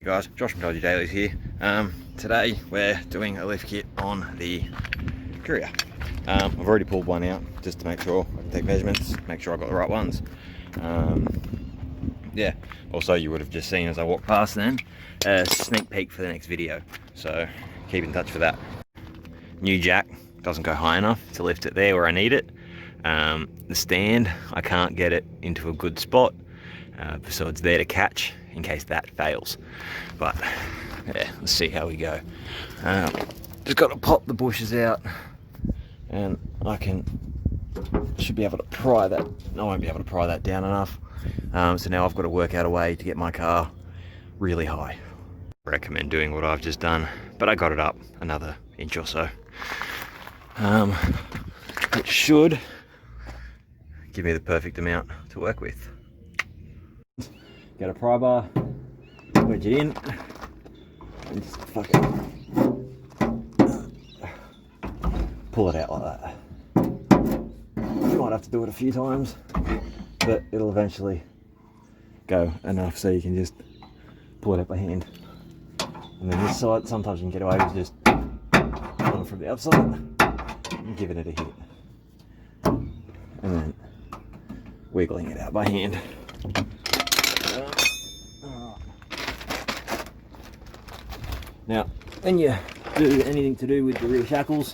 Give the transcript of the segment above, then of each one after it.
Guys, Josh from Dodgy Dailies here. Today we're doing a lift kit on the Courier. I've already pulled one out just to make sure I can take measurements, make sure I got the right ones. Yeah, also you would have just seen as I walked past then a sneak peek for the next video, so keep in touch for that. New jack doesn't go high enough to lift it there where I need it. The stand, I can't get it into a good spot, so it's there to catch in case that fails. But yeah, let's see how we go. Just got to pop the bushes out and should be able to pry that. I won't be able to pry that down enough. So now I've got to work out a way to get my car really high. I recommend doing what I've just done, but I got it up another inch or so. It should give me the perfect amount to work with. Get a pry bar, wedge it in, and just fucking pull it out like that. You might have to do it a few times, but it'll eventually go enough so you can just pull it out by hand. And then this side, sometimes you can get away with just pulling from the outside and giving it a hit. And then wiggling it out by hand. Now, when you do anything to do with the rear shackles,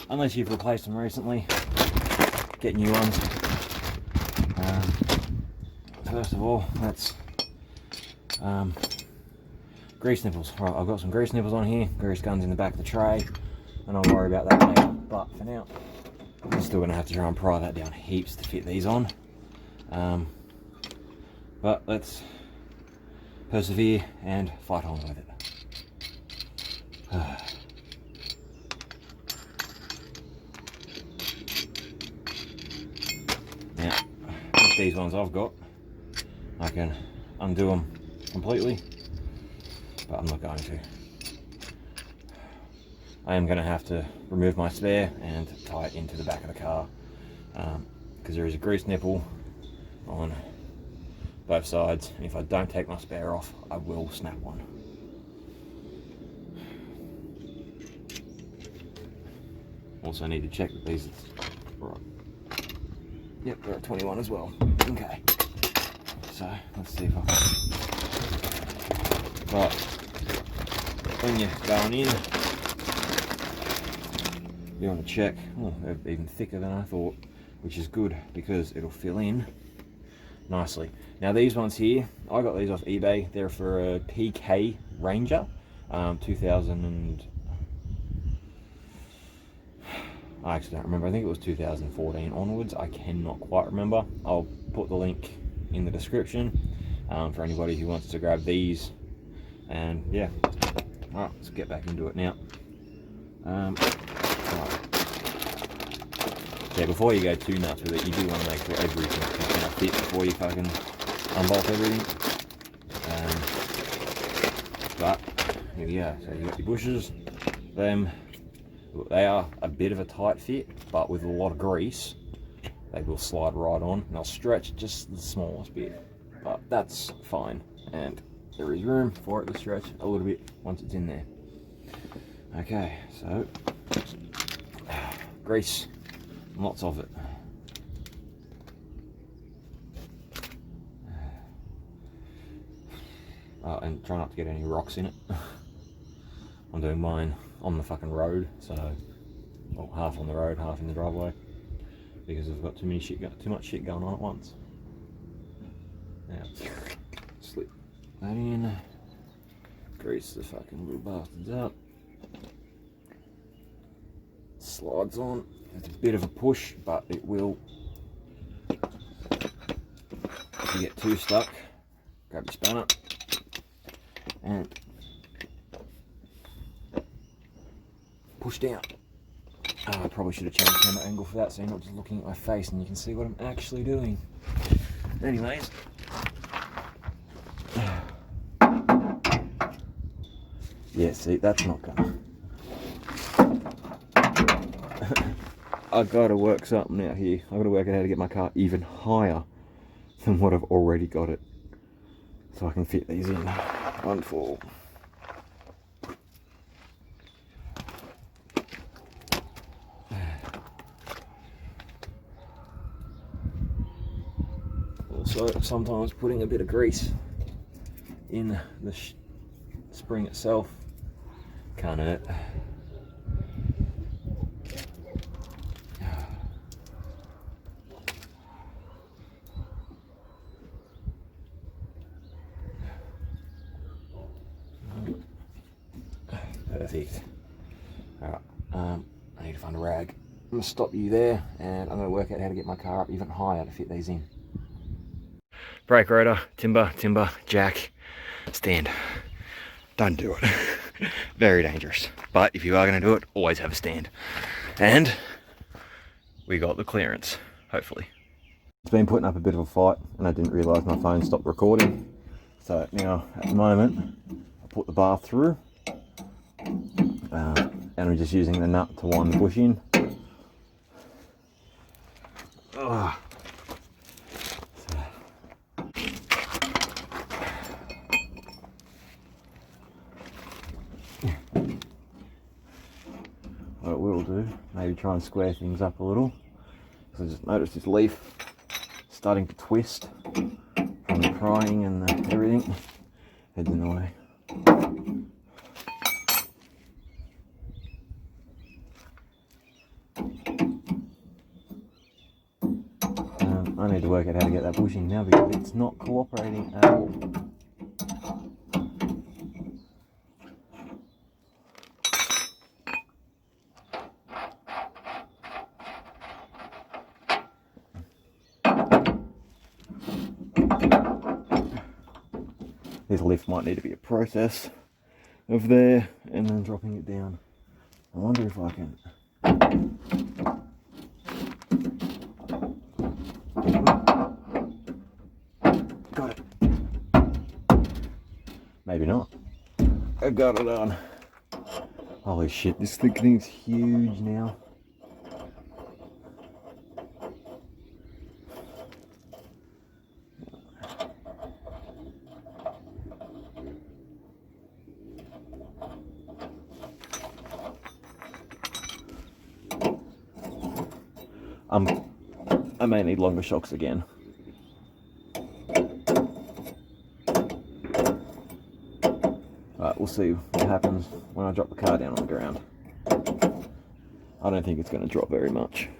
unless you've replaced them recently, get new ones. First of all, that's grease nipples. Right, I've got some grease nipples on here, grease guns in the back of the tray, and I'll worry about that later. But for now, I'm still going to have to try and pry that down heaps to fit these on. But let's persevere and fight on with it. Now, with these ones I've got, I can undo them completely, but I'm not going to. I am going to have to remove my spare and tie it into the back of the car, because there is a grease nipple on both sides, and if I don't take my spare off, I will snap one. Also need to check that these are right. Yep, they're at 21 as well. Okay. So let's see if I can. But when you're going in, you want to check. Oh, they're even thicker than I thought, which is good because it'll fill in nicely. Now these ones here, I got these off eBay. They're for a PK Ranger, 2000 and I actually don't remember. I think it was 2014 onwards. I cannot quite remember. I'll put the link in the description for anybody who wants to grab these. And yeah, all right, let's get back into it now. Right. Yeah, before you go too nuts with it, you do want to make sure everything's going to fit before you fucking unbolt everything. But here we go. So you got your bushes, them. They are a bit of a tight fit, but with a lot of grease, they will slide right on, and they'll stretch just the smallest bit, but that's fine, and there is room for it to stretch a little bit once it's in there. Okay, so grease, lots of it. And try not to get any rocks in it. I'm doing mine on the fucking road, so well, half on the road, half in the driveway, because I've got too much shit going on at once. Now, slip that in, grease the fucking little bastards up, slides on. It's a bit of a push, but it will. If you get too stuck, grab your spanner and push down. I probably should have changed the camera angle for that, so you're not just looking at my face and you can see what I'm actually doing. Anyways, yeah, see, that's not gonna. I've got to work something out here. I've got to work out how to get my car even higher than what I've already got it, so I can fit these in. Wonderful. Also, sometimes putting a bit of grease in the spring itself can't hurt. Perfect. Alright, I need to find a rag. I'm going to stop you there and I'm going to work out how to get my car up even higher to fit these in. Brake rotor, timber, jack, stand. Don't do it. Very dangerous. But if you are going to do it, always have a stand. And we got the clearance, hopefully. It's been putting up a bit of a fight and I didn't realise my phone stopped recording. So now at the moment, I put the bar through. And I'm just using the nut to wind the bush in. Oh. What it will do, maybe try and square things up a little. Because I just noticed this leaf starting to twist from the prying and everything. Heads in the way. I need to work out how to get that bushing now because it's not cooperating at all. This lift might need to be a process of there and then dropping it down. I wonder if I can. Got it. Maybe not. I got it on. Holy shit, this thing's huge now. I may need longer shocks again. Alright, we'll see what happens when I drop the car down on the ground. I don't think it's going to drop very much.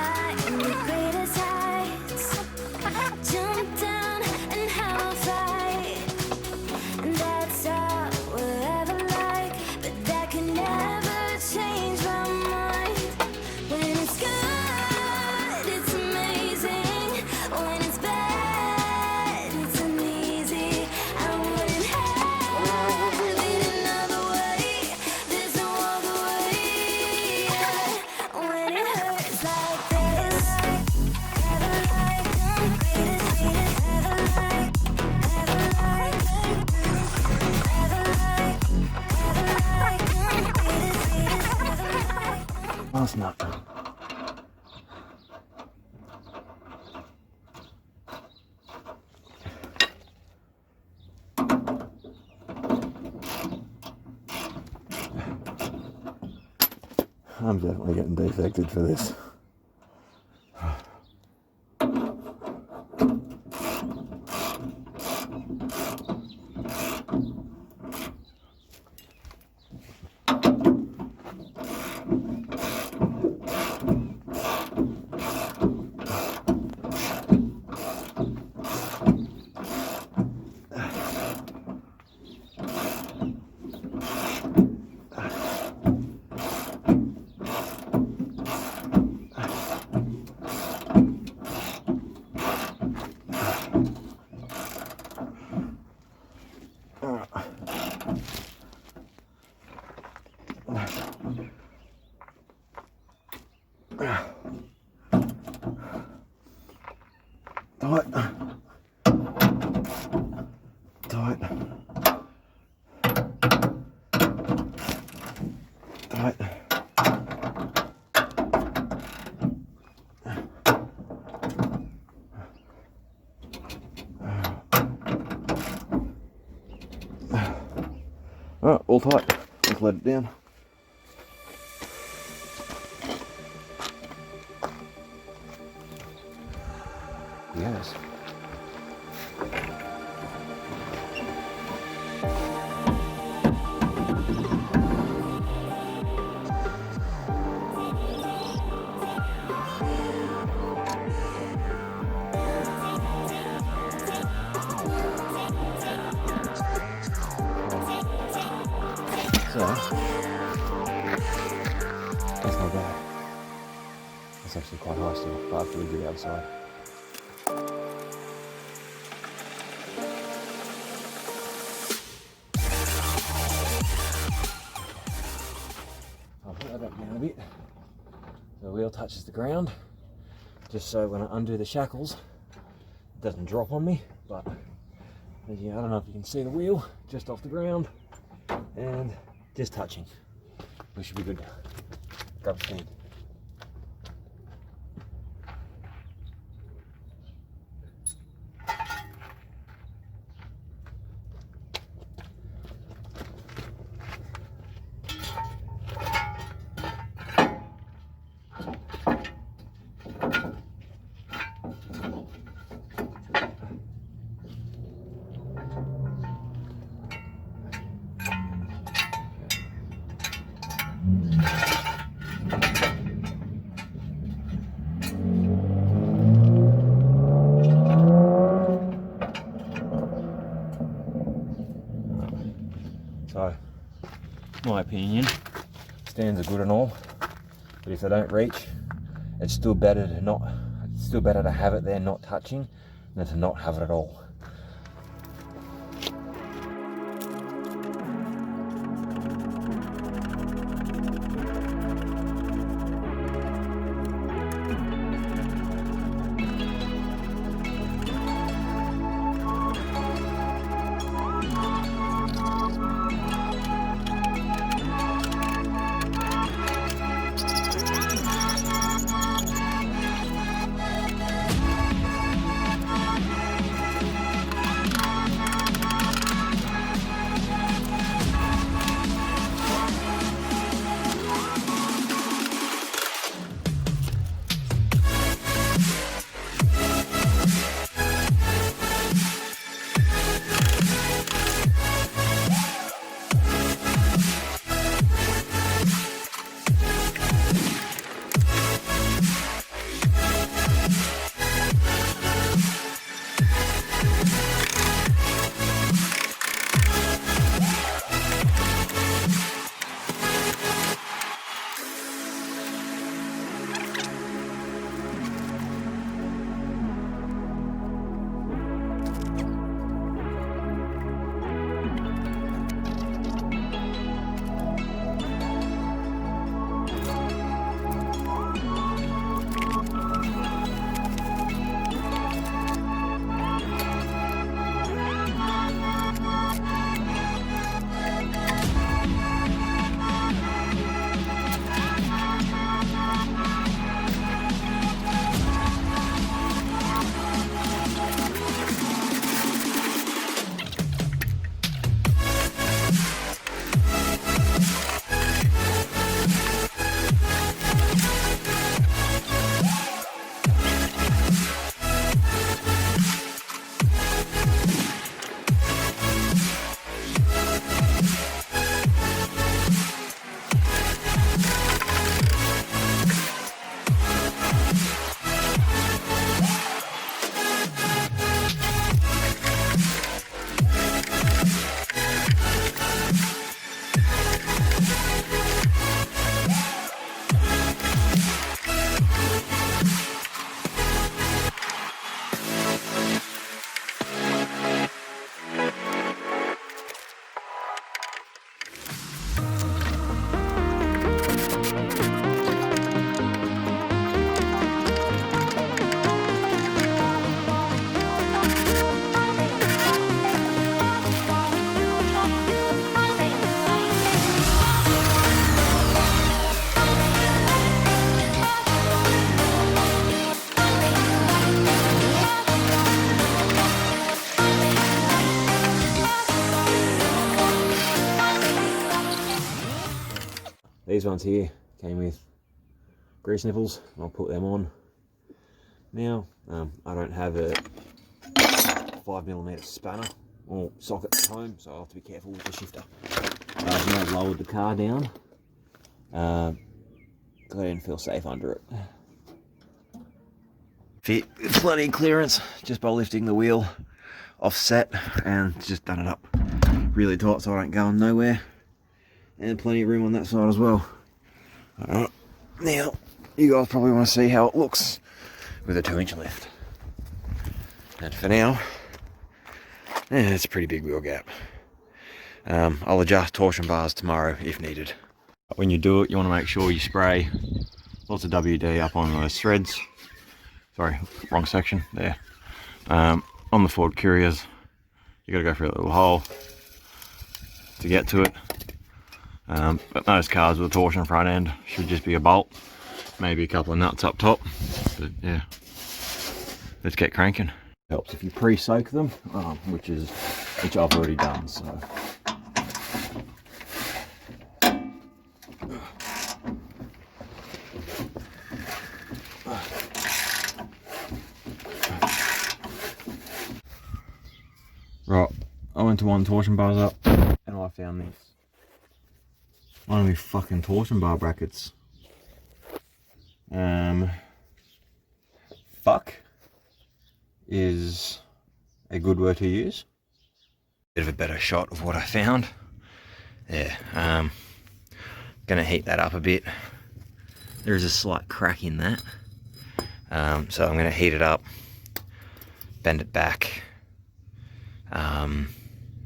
high in the greatest heights. Jump down and have a fight. And that's all we'll ever like. But that can never change my mind. When it's good, it's amazing. When it's bad, it's uneasy. I wouldn't have it another way. There's no other way. When it hurts like this, ever like the greatest, ever like, ever like, ever like the greatest, ever like. Last nut. I'm definitely getting defected for this. Tight. Tight. Tight. Alright, all tight. Let's let it down. Yes. So, that's not bad. It's actually quite high still after we get outside. I'll put that back down a bit. The wheel touches the ground, just so when I undo the shackles, it doesn't drop on me. But yeah, I don't know if you can see the wheel just off the ground and just touching. We should be good. Grab a stand. So, my opinion, stands are good and all, but if they don't reach, it's still better to have it there not touching than to not have it at all. these ones here came with grease nipples. I'll put them on now. I don't have a 5mm spanner or socket at home, so I'll have to be careful with the shifter. I've lowered the car down. Glad I didn't feel safe under it. Fit with plenty of clearance just by lifting the wheel offset, and just done it up really tight so I don't go nowhere. And plenty of room on that side as well. Alright, now you guys probably want to see how it looks with a 2-inch lift. And for now, it's a pretty big wheel gap. I'll adjust torsion bars tomorrow if needed. When you do it, you want to make sure you spray lots of WD up on those threads. Sorry, wrong section there. On the Ford Couriers, you got to go through a little hole to get to it. But most cars with a torsion front end should just be a bolt, maybe a couple of nuts up top. But yeah, let's get cranking. Helps if you pre-soak them, which I've already done. So. Right, I went to one torsion bars up and I found this. One of my fucking torsion bar brackets. Fuck is a good word to use. Bit of a better shot of what I found. Yeah, gonna heat that up a bit. There is a slight crack in that. So I'm gonna heat it up, bend it back.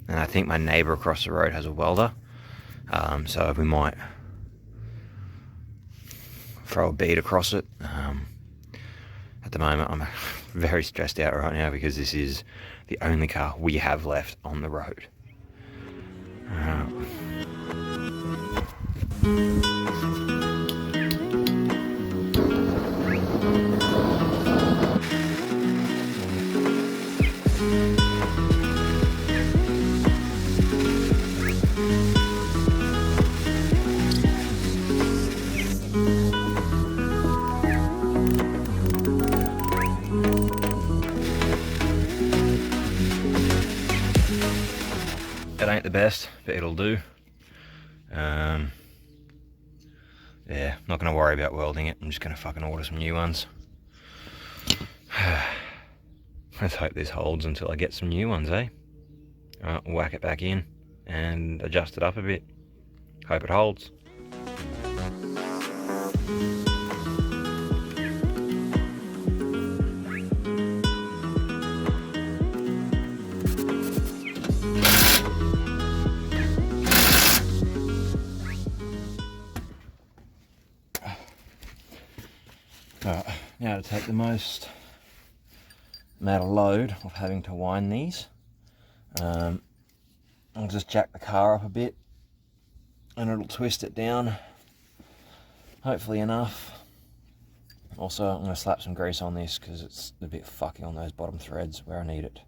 And I think my neighbour across the road has a welder, so we might throw a bead across it. At the moment I'm very stressed out right now because this is the only car we have left on the road. It ain't the best, but it'll do. Yeah, not gonna worry about welding it. I'm just gonna fucking order some new ones. Let's hope this holds until I get some new ones, eh? Alright, we'll whack it back in and adjust it up a bit. Hope it holds. Now to take the most amount of load of having to wind these, I'll just jack the car up a bit and it'll twist it down, hopefully enough. Also, I'm going to slap some grease on this because it's a bit fucking on those bottom threads where I need it.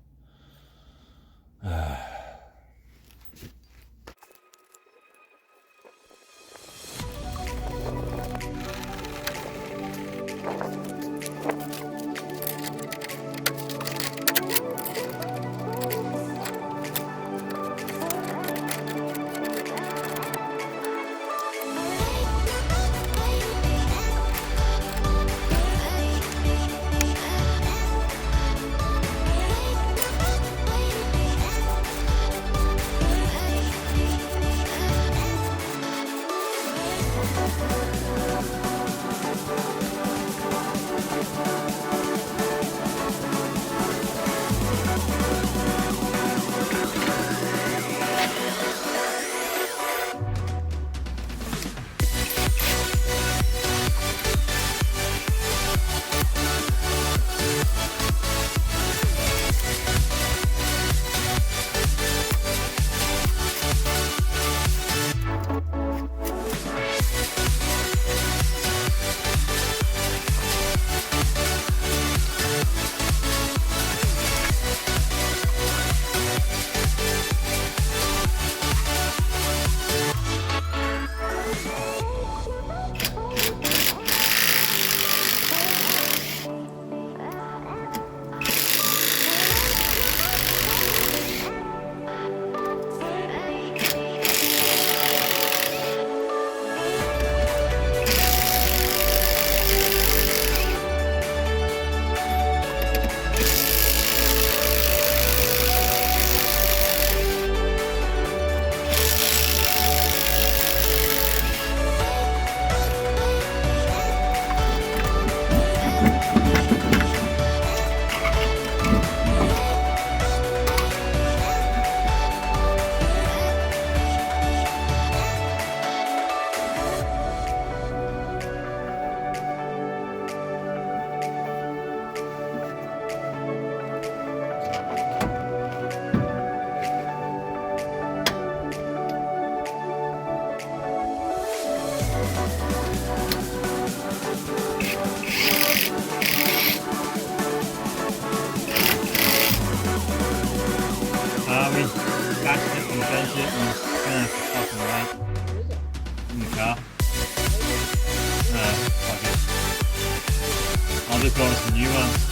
I'll just order some new ones.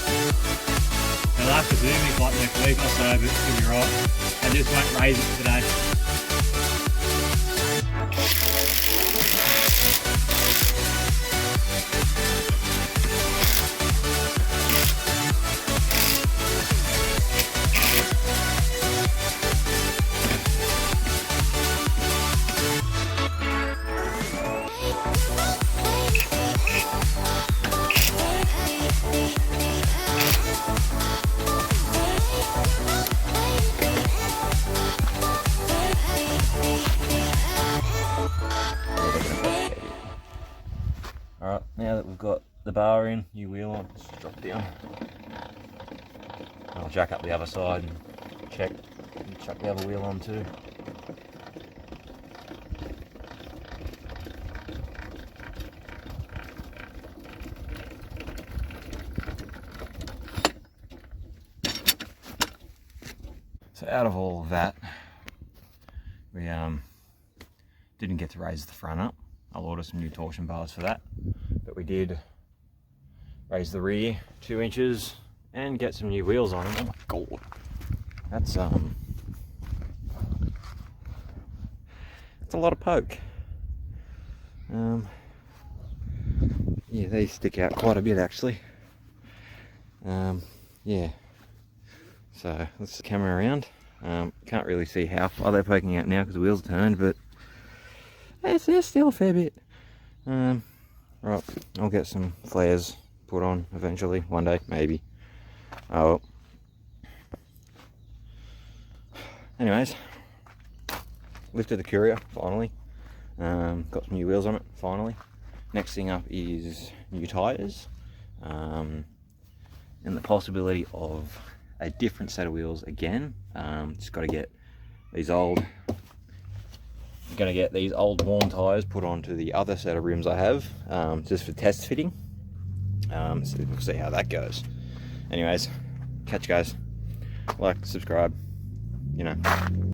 They'll have to do me like next week or so, but it should be right. I just won't raise it today. Alright, now that we've got the bar in, new wheel on, let's drop down. I'll jack up the other side and check, and chuck the other wheel on too. So out of all of that, we didn't get to raise the front up. I'll order some new torsion bars for that, but we did raise the rear 2 inches and get some new wheels on them. Oh my god, that's a lot of poke. Yeah, they stick out quite a bit actually. Yeah, so let's camera around. Can't really see how far they're poking out now because the wheels are turned, but there's still a fair bit. Right, I'll get some flares put on eventually, one day, maybe. Oh, anyways, lifted the Courier finally. Got some new wheels on it finally. Next thing up is new tyres, and the possibility of a different set of wheels again. Just got to get these old. I'm going to get these old worn tyres put onto the other set of rims I have, just for test fitting. So we'll see how that goes. Anyways, catch you guys. Like, subscribe, you know.